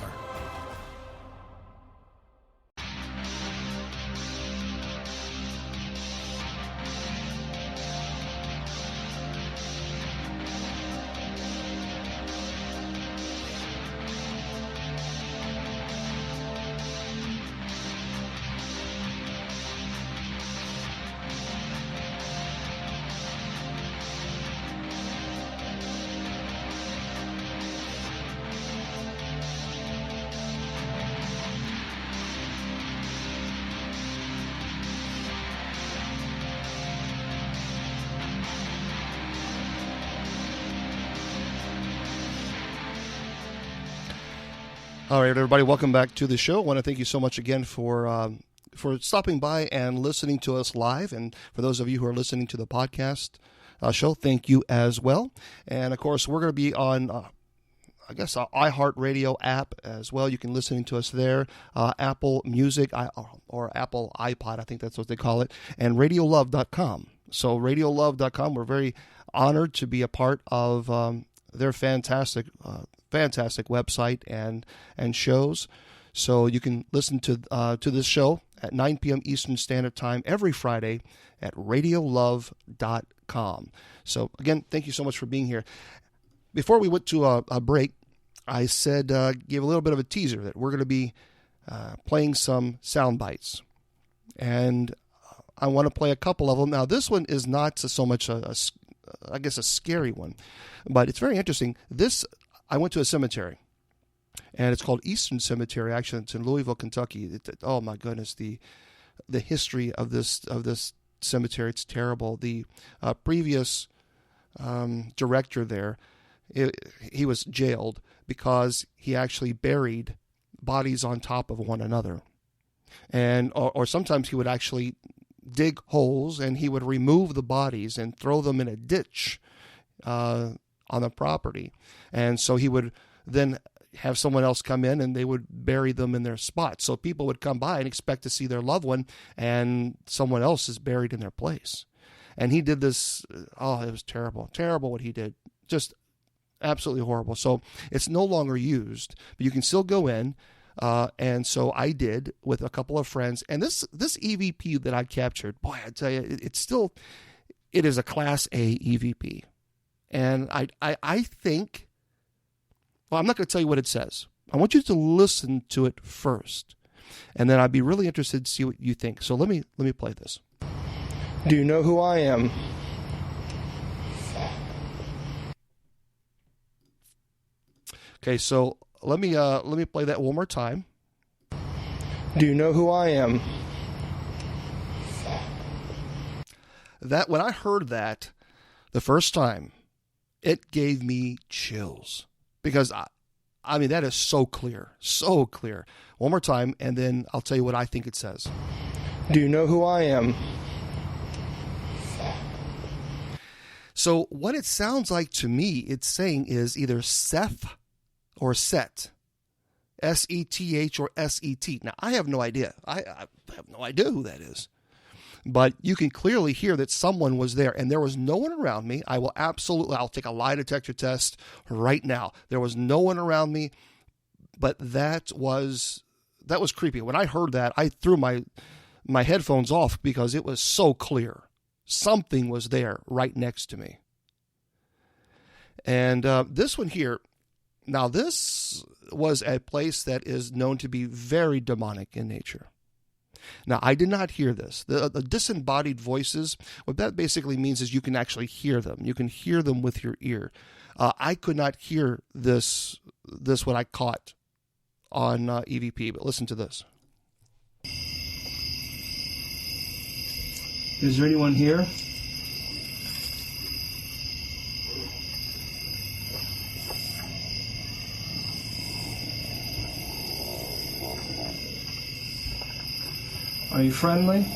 Speaker 3: All right, everybody, welcome back to the show. I want to thank you so much again for stopping by and listening to us live. And for those of you who are listening to the podcast show, thank you as well. And, of course, we're going to be on, iHeartRadio app as well. You can listen to us there, Apple Music or Apple iPod, I think that's what they call it, and RadioLove.com. So RadioLove.com, we're very honored to be a part of their fantastic website and shows. So you can listen to this show at 9 p.m. Eastern Standard Time every Friday at radiolove.com. So again, thank you so much for being here. Before we went to a break, I said, gave a little bit of a teaser that we're going to be playing some sound bites. And I want to play a couple of them. Now, this one is not so much a scary one, but it's very interesting. I went to a cemetery, and it's called Eastern Cemetery. Actually, it's in Louisville, Kentucky. Oh my goodness, the history of this cemetery, it's terrible. The previous director there, he was jailed because he actually buried bodies on top of one another, and or sometimes he would actually dig holes and he would remove the bodies and throw them in a ditch on the property. And so he would then have someone else come in and they would bury them in their spot. So people would come by and expect to see their loved one, and someone else is buried in their place. And he did this. Oh, it was terrible. Terrible what he did. Just absolutely horrible. So it's no longer used, but you can still go in. And so I did with a couple of friends. And this EVP that I captured, boy, I tell you, it is a Class A EVP. And I think, well, I'm not going to tell you what it says. I want you to listen to it first. And then I'd be really interested to see what you think. So let me play this.
Speaker 6: Do you know who I am?
Speaker 3: Okay, so let me play that one more time.
Speaker 6: Do you know who I am?
Speaker 3: That when I heard that the first time, it gave me chills because I mean that is so clear, so clear. One more time, and then I'll tell you what I think it says.
Speaker 6: Do you know who I am?
Speaker 3: So what it sounds like to me, it's saying is either Seth or Set. S-E-T-H or S-E-T. Now, I have no idea. I have no idea who that is. But you can clearly hear that someone was there, and there was no one around me. I'll take a lie detector test right now. There was no one around me, but that was creepy. When I heard that, I threw my headphones off because it was so clear. Something was there right next to me. And this one here, now this was a place that is known to be very demonic in nature. Now, I did not hear this. The disembodied voices, what that basically means is you can actually hear them. You can hear them with your ear. I could not hear this what I caught on EVP, but listen to this.
Speaker 6: Is there anyone here? Are you friendly?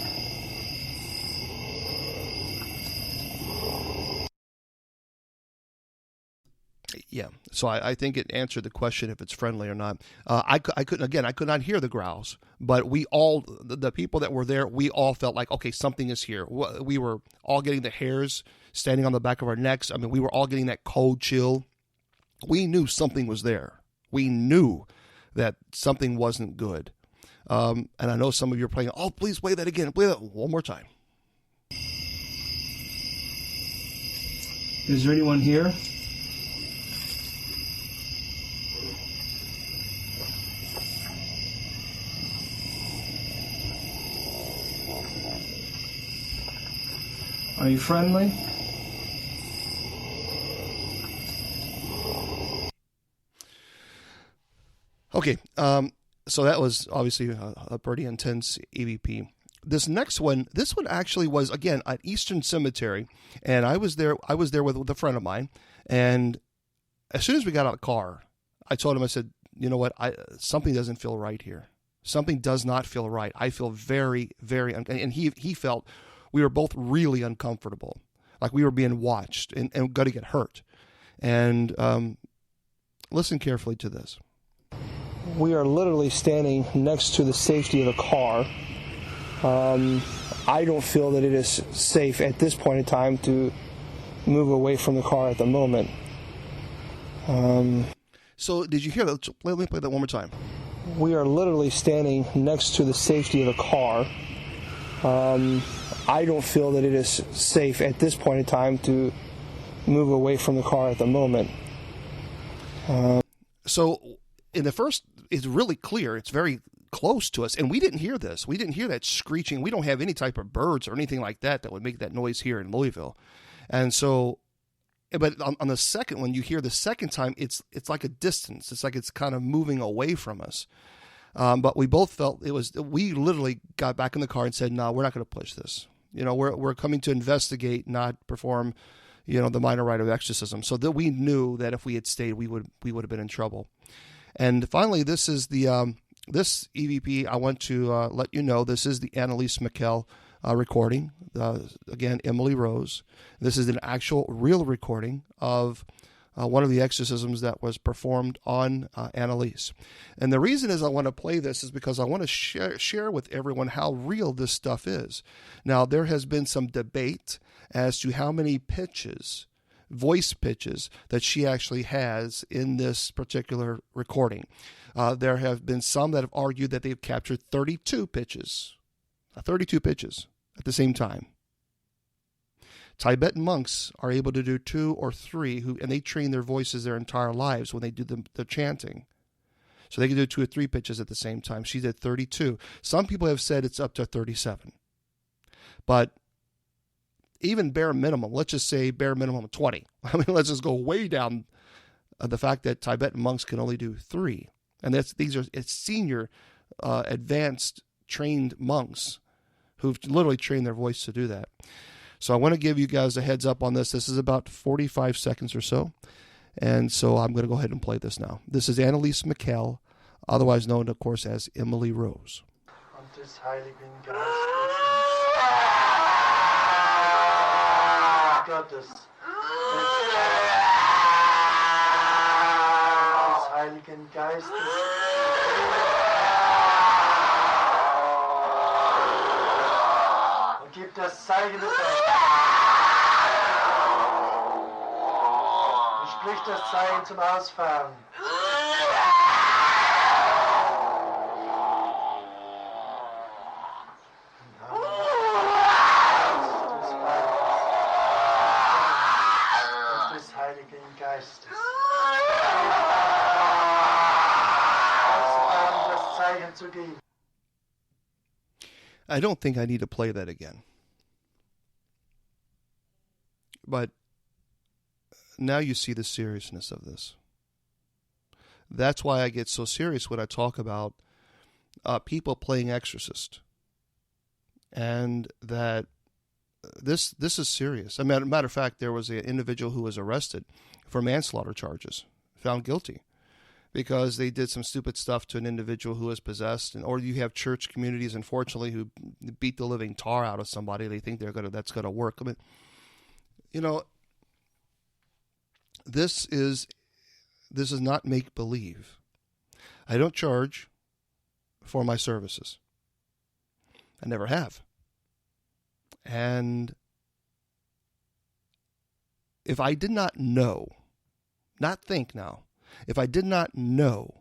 Speaker 3: Yeah, so I think it answered the question if it's friendly or not. I could not hear the growls, but we all, the people that were there, we all felt like, okay, something is here. We were all getting the hairs standing on the back of our necks. I mean, we were all getting that cold chill. We knew something was there. We knew that something wasn't good. And I know some of you are playing, oh, please play that again. Play that one more time.
Speaker 6: Is there anyone here? Are you friendly?
Speaker 3: Okay, so that was obviously a pretty intense EVP. This next one, actually was, again, at Eastern Cemetery, and I was there with a friend of mine, and as soon as we got out of the car, I told him, I said, you know what, something doesn't feel right here. Something does not feel right. I feel very, very, and he felt we were both really uncomfortable, like we were being watched and going to get hurt. And listen carefully to this.
Speaker 6: We are literally standing next to the safety of the car. I don't feel that it is safe at this point in time to move away from the car at the moment.
Speaker 3: So did you hear that? Let me play that one more time.
Speaker 6: We are literally standing next to the safety of the car. I don't feel that it is safe at this point in time to move away from the car at the moment.
Speaker 3: So in the first, it's really clear. It's very close to us. And we didn't hear this. We didn't hear that screeching. We don't have any type of birds or anything like that would make that noise here in Louisville. And so, but on the second one, you hear the second time, it's like a distance. It's like it's kind of moving away from us. But we both felt we literally got back in the car and said, no, we're not going to push this. You know, we're coming to investigate, not perform, the minor rite of exorcism. So that we knew that if we had stayed, we would have been in trouble. And finally, this is the this EVP. I want to let you know this is the Annalise Mikkel recording. Again, Emily Rose. This is an actual real recording of one of the exorcisms that was performed on Annalise. And the reason is I want to play this is because I want to share with everyone how real this stuff is. Now, there has been some debate as to how many voice pitches that she actually has in this particular recording. There have been some that have argued that they've captured 32 pitches at the same time. Tibetan monks are able to do 2 or 3, and they train their voices their entire lives when they do the chanting. So they can do 2 or 3 pitches at the same time. She did 32. Some people have said it's up to 37. But even bare minimum, let's just say bare minimum 20. I mean, let's just go way down the fact that Tibetan monks can only do 3. And these are senior, advanced, trained monks who've literally trained their voice to do that. So I want to give you guys a heads up on this. This is about 45 seconds or so. And so I'm going to go ahead and play this now. This is Anneliese Michel, otherwise known, of course, as Emily Rose.
Speaker 7: Des Heiligen Geistes, Gottes, des Heiligen Geistes, und gib das Zeichen des und sprich das Zeichen zum Ausfahren.
Speaker 3: I don't think I need to play that again. But now you see the seriousness of this. That's why I get so serious when I talk about people playing exorcist. And that this is serious. Matter of fact, there was an individual who was arrested for manslaughter charges, found guilty, because they did some stupid stuff to an individual who was possessed. Or you have church communities, unfortunately, who beat the living tar out of somebody. They think that's going to work. I mean, you know, this is not make-believe. I don't charge for my services. I never have. And if I did not know, not think now, if I did not know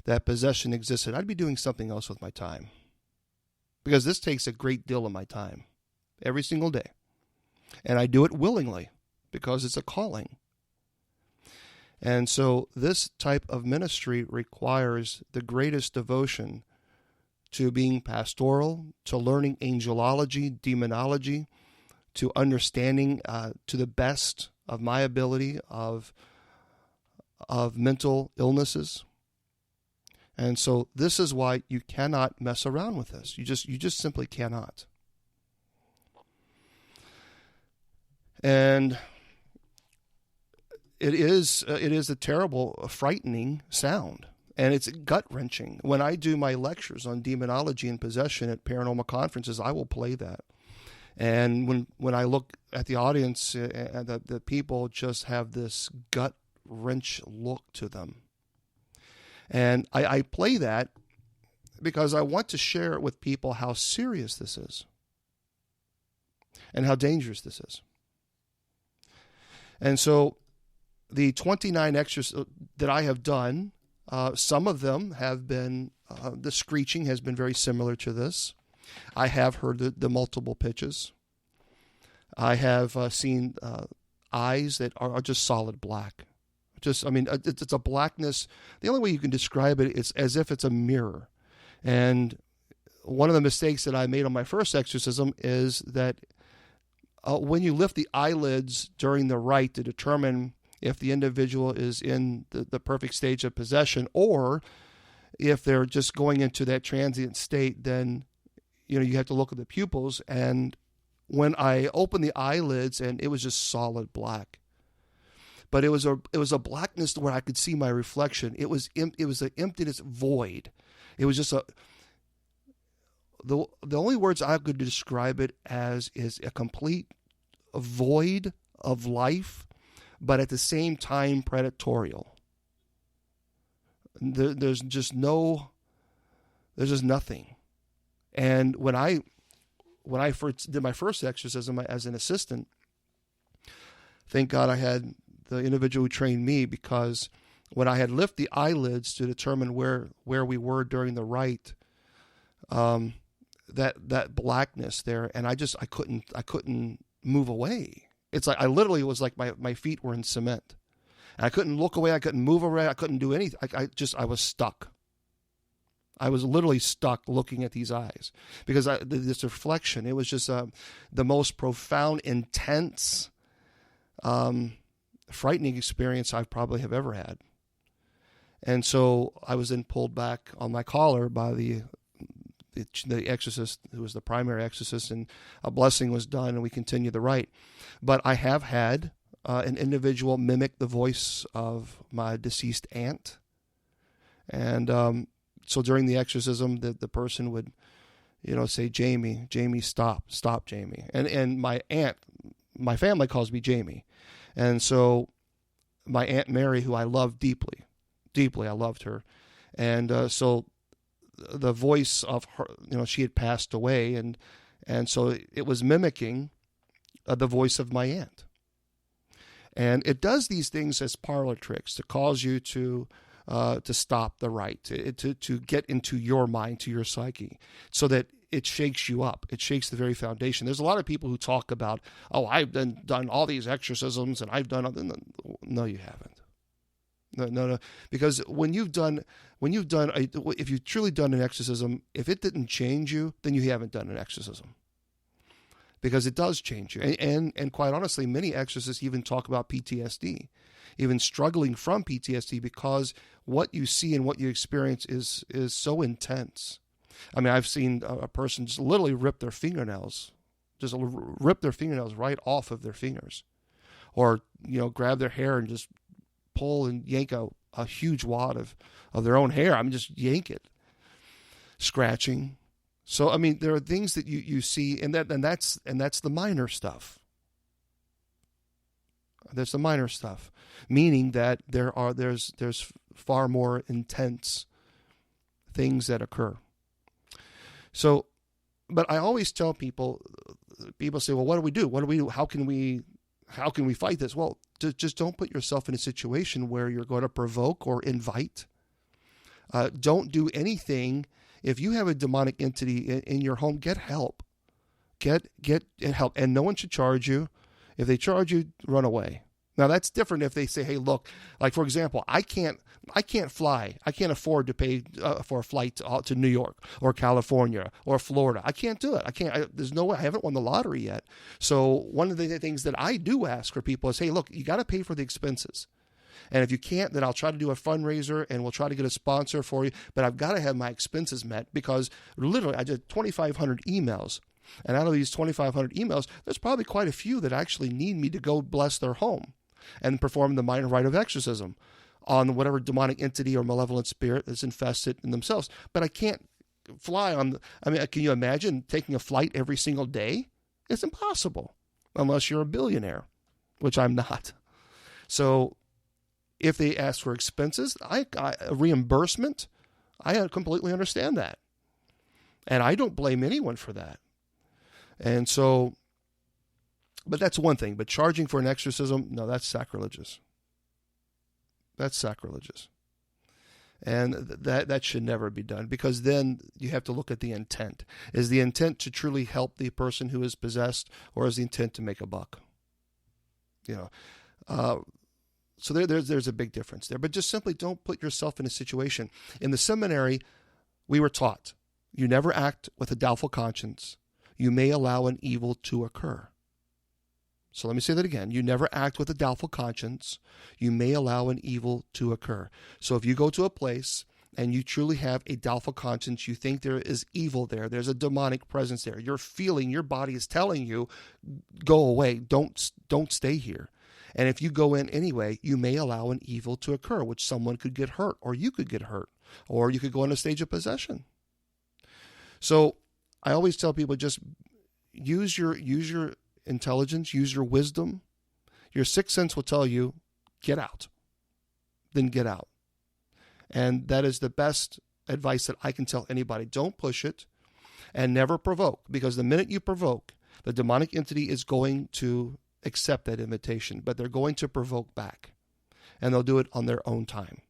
Speaker 3: that possession existed, I'd be doing something else with my time. Because this takes a great deal of my time every single day. And I do it willingly because it's a calling. And so this type of ministry requires the greatest devotion to being pastoral, to learning angelology, demonology, to understanding to the best of my ability of mental illnesses. And so this is why you cannot mess around with this. You just simply cannot. And it is a terrible, frightening sound. And it's gut-wrenching. When I do my lectures on demonology and possession at paranormal conferences, I will play that. And when I look at the audience, the people just have this gut-wrench look to them. And I play that because I want to share it with people how serious this is and how dangerous this is. And so the 29 exorcisms that I have done, some of them have been, the screeching has been very similar to this. I have heard the multiple pitches. I have seen eyes that are just solid black. It's a blackness. The only way you can describe it is as if it's a mirror. And one of the mistakes that I made on my first exorcism is that when you lift the eyelids during the rite to determine if the individual is in the perfect stage of possession, or if they're just going into that transient state, then you have to look at the pupils. And when I opened the eyelids, and it was just solid black, but it was a blackness where I could see my reflection. It was an emptiness void. It was just the only words I could describe it as is a complete void of life, but at the same time predatorial. There's just nothing. And when I first did my first exorcism as an assistant, thank God I had the individual who trained me, because when I had lifted the eyelids to determine where we were during the rite, that blackness there, and I couldn't move away. It's like it was like my feet were in cement. And I couldn't look away, I couldn't move away, I couldn't do anything. I was stuck. I was literally stuck looking at these eyes because this reflection, it was just the most profound, intense, frightening experience I probably have ever had. And so I was then pulled back on my collar by the exorcist, who was the primary exorcist, and a blessing was done, and we continued the rite. But I have had an individual mimic the voice of my deceased aunt. And so during the exorcism, the person would, say, Jamie, stop, Jamie. And my aunt, my family calls me Jamie. And so my Aunt Mary, who I love deeply, I loved her. And so the voice of her, she had passed away. And so it was mimicking the voice of my aunt. And it does these things as parlor tricks to cause you to stop the rite, to get into your mind, to your psyche, so that it shakes you up. It shakes the very foundation. There's a lot of people who talk about, I've done all these exorcisms and I've done. No, you haven't. No. Because if you've truly done an exorcism, if it didn't change you, then you haven't done an exorcism. Because it does change you. And quite honestly, many exorcists even talk about PTSD, even struggling from PTSD, because what you see and what you experience is so intense. I mean, I've seen a person just literally rip their fingernails right off of their fingers, or, grab their hair and just pull and yank a huge wad of their own hair. I mean, just yank it, scratching. So, I mean, there are things that you see, and that's the minor stuff. There's the minor stuff, meaning that there's far more intense things that occur. So, but I always tell people say, well, what do we do? How can we fight this? Well, just don't put yourself in a situation where you're going to provoke or invite. Don't do anything. If you have a demonic entity in your home, get help. Get help. And no one should charge you. If they charge you, run away. Now, that's different if they say, hey, look, like, for example, I can't fly. I can't afford to pay for a flight to New York or California or Florida. I can't do it. There's no way. I haven't won the lottery yet. So one of the things that I do ask for people is, hey, look, you got to pay for the expenses. And if you can't, then I'll try to do a fundraiser and we'll try to get a sponsor for you. But I've got to have my expenses met, because literally I did 2,500 emails. And out of these 2,500 emails, there's probably quite a few that actually need me to go bless their home and perform the minor rite of exorcism on whatever demonic entity or malevolent spirit that's infested in themselves. But I can't fly can you imagine taking a flight every single day? It's impossible unless you're a billionaire, which I'm not. So if they ask for expenses, a reimbursement, I completely understand that. And I don't blame anyone for that. And so, but that's one thing. But charging for an exorcism, no, that's sacrilegious. That's sacrilegious. And that should never be done, because then you have to look at the intent. Is the intent to truly help the person who is possessed, or is the intent to make a buck? So there's a big difference there. But just simply don't put yourself in a situation. In the seminary, we were taught, you never act with a doubtful conscience. You may allow an evil to occur. So let me say that again. You never act with a doubtful conscience. You may allow an evil to occur. So if you go to a place and you truly have a doubtful conscience, you think there is evil there, there's a demonic presence there, you're feeling, your body is telling you, go away, don't stay here. And if you go in anyway, you may allow an evil to occur, which someone could get hurt, or you could get hurt, or you could go in a stage of possession. So I always tell people, just use your intelligence, use your wisdom. Your sixth sense will tell you, get out. Then get out. And that is the best advice that I can tell anybody. Don't push it, and never provoke, because the minute you provoke, the demonic entity is going to accept that invitation, but they're going to provoke back, and they'll do it on their own time.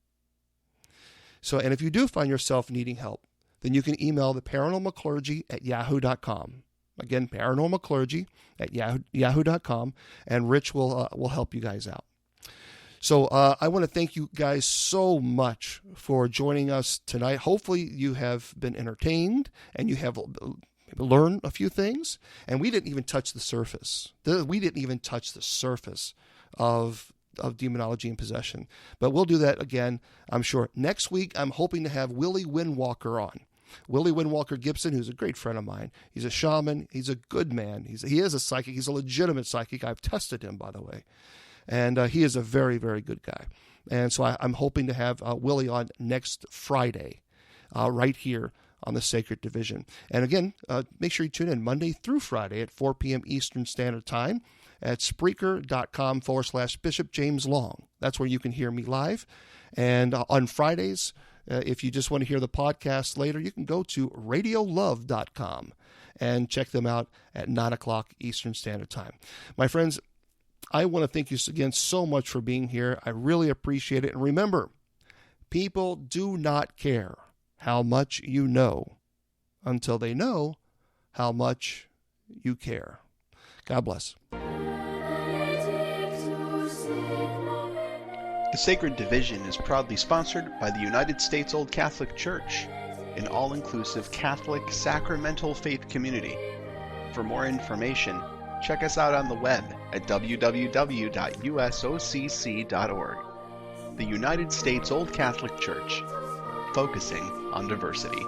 Speaker 3: So, and if you do find yourself needing help, then you can email the paranormalclergy@yahoo.com. Again, paranormalclergy@yahoo.com, and Rich will help you guys out. So I want to thank you guys so much for joining us tonight. Hopefully you have been entertained and you have learned a few things. And we didn't even touch the surface. We didn't even touch the surface of demonology and possession. But we'll do that again, I'm sure. Next week, I'm hoping to have Willie Windwalker on. Willie Windwalker Gibson, who's a great friend of mine. He's a shaman. He's a good man. He is a psychic. He's a legitimate psychic. I've tested him, by the way. And he is a very, very good guy. And so I'm hoping to have Willie on next Friday, right here on the Sacred Division. And again, make sure you tune in Monday through Friday at 4 p.m. Eastern Standard Time at Spreaker.com/Bishop James Long. That's where you can hear me live. And on Fridays, if you just want to hear the podcast later, you can go to radiolove.com and check them out at 9 o'clock Eastern Standard Time. My friends, I want to thank you again so much for being here. I really appreciate it. And remember, people do not care how much you know until they know how much you care. God bless.
Speaker 4: The Sacred Division is proudly sponsored by the United States Old Catholic Church, an all-inclusive Catholic sacramental faith community. For more information, check us out on the web at www.usocc.org. The United States Old Catholic Church, focusing on diversity.